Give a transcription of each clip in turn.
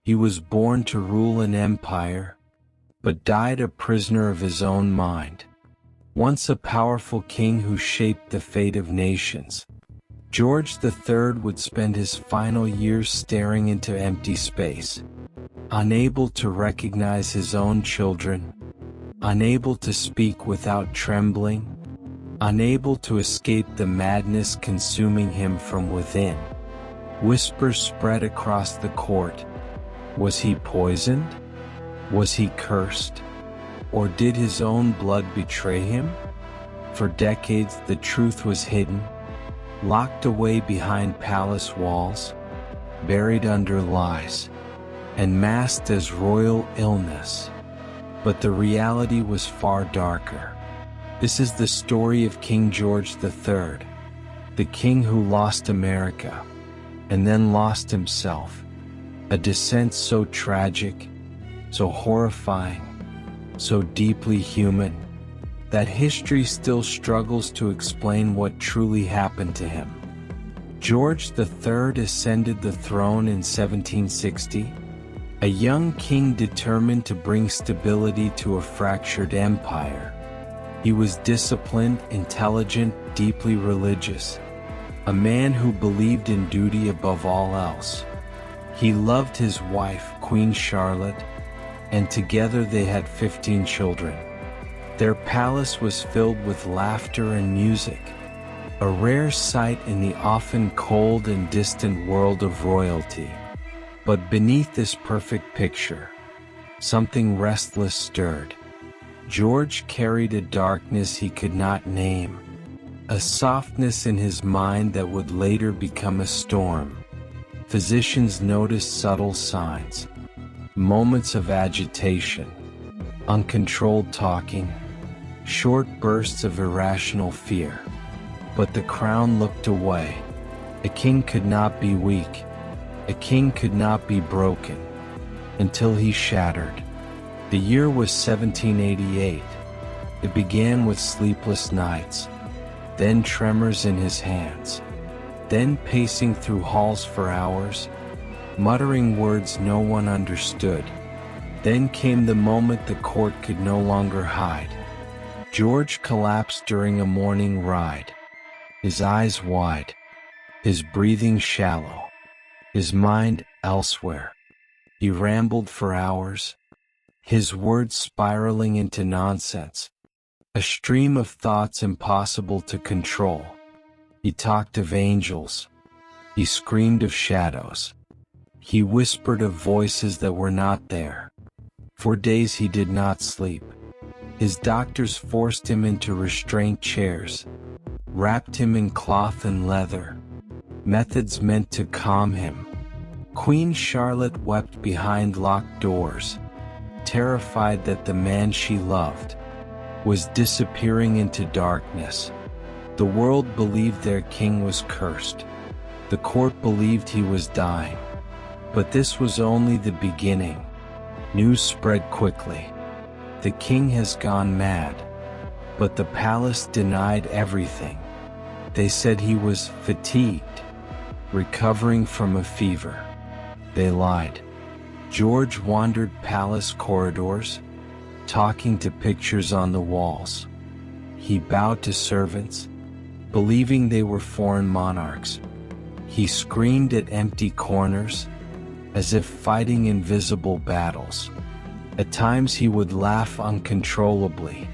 He was born to rule an empire, but died a prisoner of his own mind. Once a powerful king who shaped the fate of nations, George III would spend his final years staring into empty space, unable to recognize his own children, unable to speak without trembling, unable to escape the madness consuming him from within. Whispers spread across the court. Was he poisoned? Was he cursed? Or did his own blood betray him? For decades the truth was hidden, locked away behind palace walls, buried under lies, and masked as royal illness. But the reality was far darker. This is the story of King George III, the king who lost America, and then lost himself. A descent so tragic, so horrifying, so deeply human, that history still struggles to explain what truly happened to him. George III ascended the throne in 1760, a young king determined to bring stability to a fractured empire. He was disciplined, intelligent, deeply religious, a man who believed in duty above all else. He loved his wife, Queen Charlotte, and together they had 15 children. Their palace was filled with laughter and music, a rare sight in the often cold and distant world of royalty. But beneath this perfect picture, something restless stirred. George carried a darkness he could not name, a softness in his mind that would later become a storm. Physicians noticed subtle signs, moments of agitation, uncontrolled talking, short bursts of irrational fear. But the crown looked away. A king could not be weak. A king could not be broken, until he shattered. The year was 1788. It began with sleepless nights, then tremors in his hands, then pacing through halls for hours, muttering words no one understood. Then came the moment the court could no longer hide. George collapsed during a morning ride, his eyes wide, his breathing shallow, his mind elsewhere. He rambled for hours, his words spiraling into nonsense, a stream of thoughts impossible to control. He talked of angels, he screamed of shadows, he whispered of voices that were not there. For days he did not sleep. His doctors forced him into restraint chairs, wrapped him in cloth and leather, methods meant to calm him. Queen Charlotte wept behind locked doors, terrified that the man she loved was disappearing into darkness. The world believed their king was cursed. The court believed he was dying. But this was only the beginning. News spread quickly. The king has gone mad. But the palace denied everything. They said he was fatigued, recovering from a fever. They lied. George wandered palace corridors, talking to pictures on the walls. He bowed to servants, believing they were foreign monarchs. He screamed at empty corners, as if fighting invisible battles. At times he would laugh uncontrollably.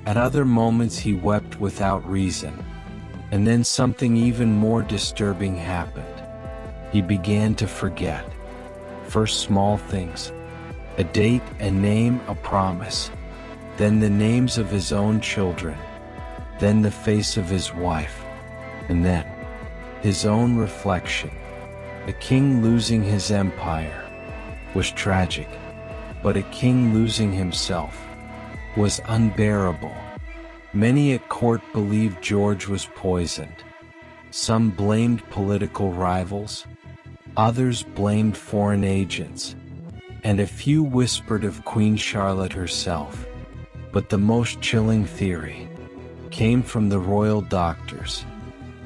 At other moments he wept without reason. And then something even more disturbing happened. He began to forget. First small things, a date, a name, a promise, then the names of his own children, then the face of his wife, and then his own reflection. A king losing his empire was tragic, but a king losing himself was unbearable. Many at court believed George was poisoned. Some blamed political rivals, others blamed foreign agents, and a few whispered of Queen Charlotte herself. But the most chilling theory came from the royal doctors.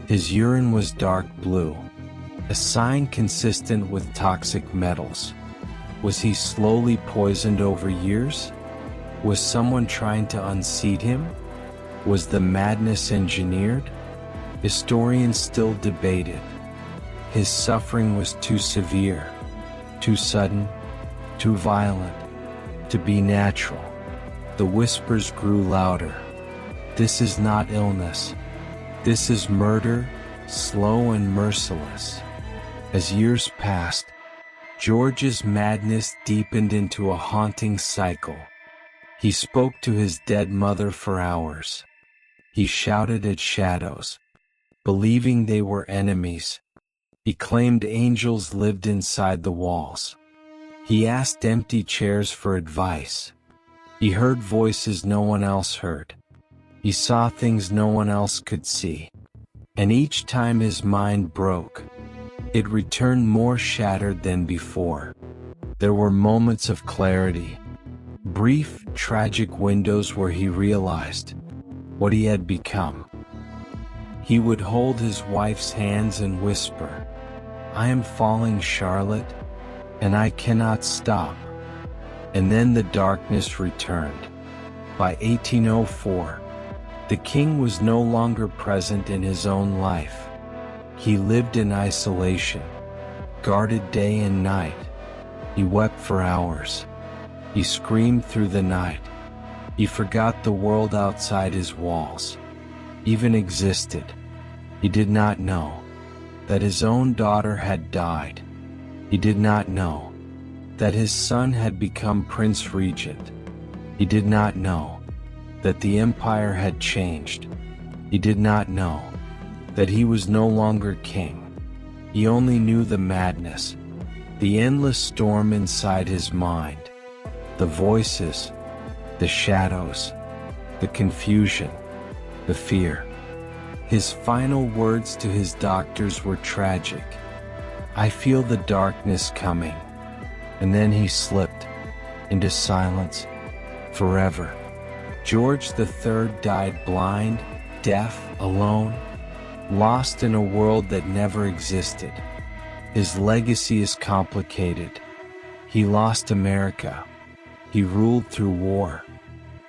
His urine was dark blue, a sign consistent with toxic metals. Was he slowly poisoned over years? Was someone trying to unseat him? Was the madness engineered? Historians still debate it. His suffering was too severe, too sudden, too violent, to be natural. The whispers grew louder. This is not illness. This is murder, slow and merciless. As years passed, George's madness deepened into a haunting cycle. He spoke to his dead mother for hours. He shouted at shadows, believing they were enemies. He claimed angels lived inside the walls. He asked empty chairs for advice. He heard voices no one else heard. He saw things no one else could see. And each time his mind broke, it returned more shattered than before. There were moments of clarity, brief, tragic windows where he realized what he had become. He would hold his wife's hands and whisper, "I am falling, Charlotte, and I cannot stop." And then the darkness returned. By 1804, the king was no longer present in his own life. He lived in isolation, guarded day and night. He wept for hours. He screamed through the night. He forgot the world outside his walls even existed. He did not know that his own daughter had died. He did not know that his son had become Prince Regent. He did not know that the empire had changed. He did not know that he was no longer king. He only knew the madness, the endless storm inside his mind, the voices, the shadows, the confusion, the fear. His final words to his doctors were tragic. "I feel the darkness coming." And then he slipped into silence forever. George III died blind, deaf, alone, lost in a world that never existed. His legacy is complicated. He lost America. He ruled through war.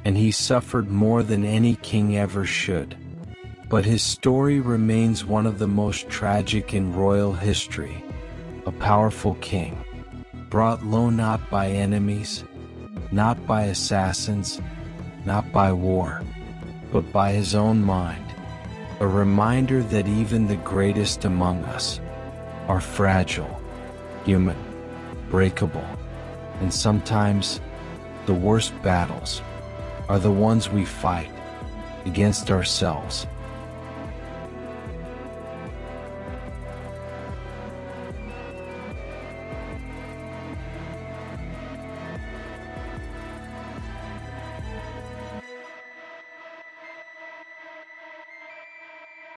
And he suffered more than any king ever should. But his story remains one of the most tragic in royal history. A powerful king, brought low not by enemies, not by assassins, not by war, but by his own mind. A reminder that even the greatest among us are fragile, human, breakable, and sometimes the worst battles are the ones we fight against ourselves.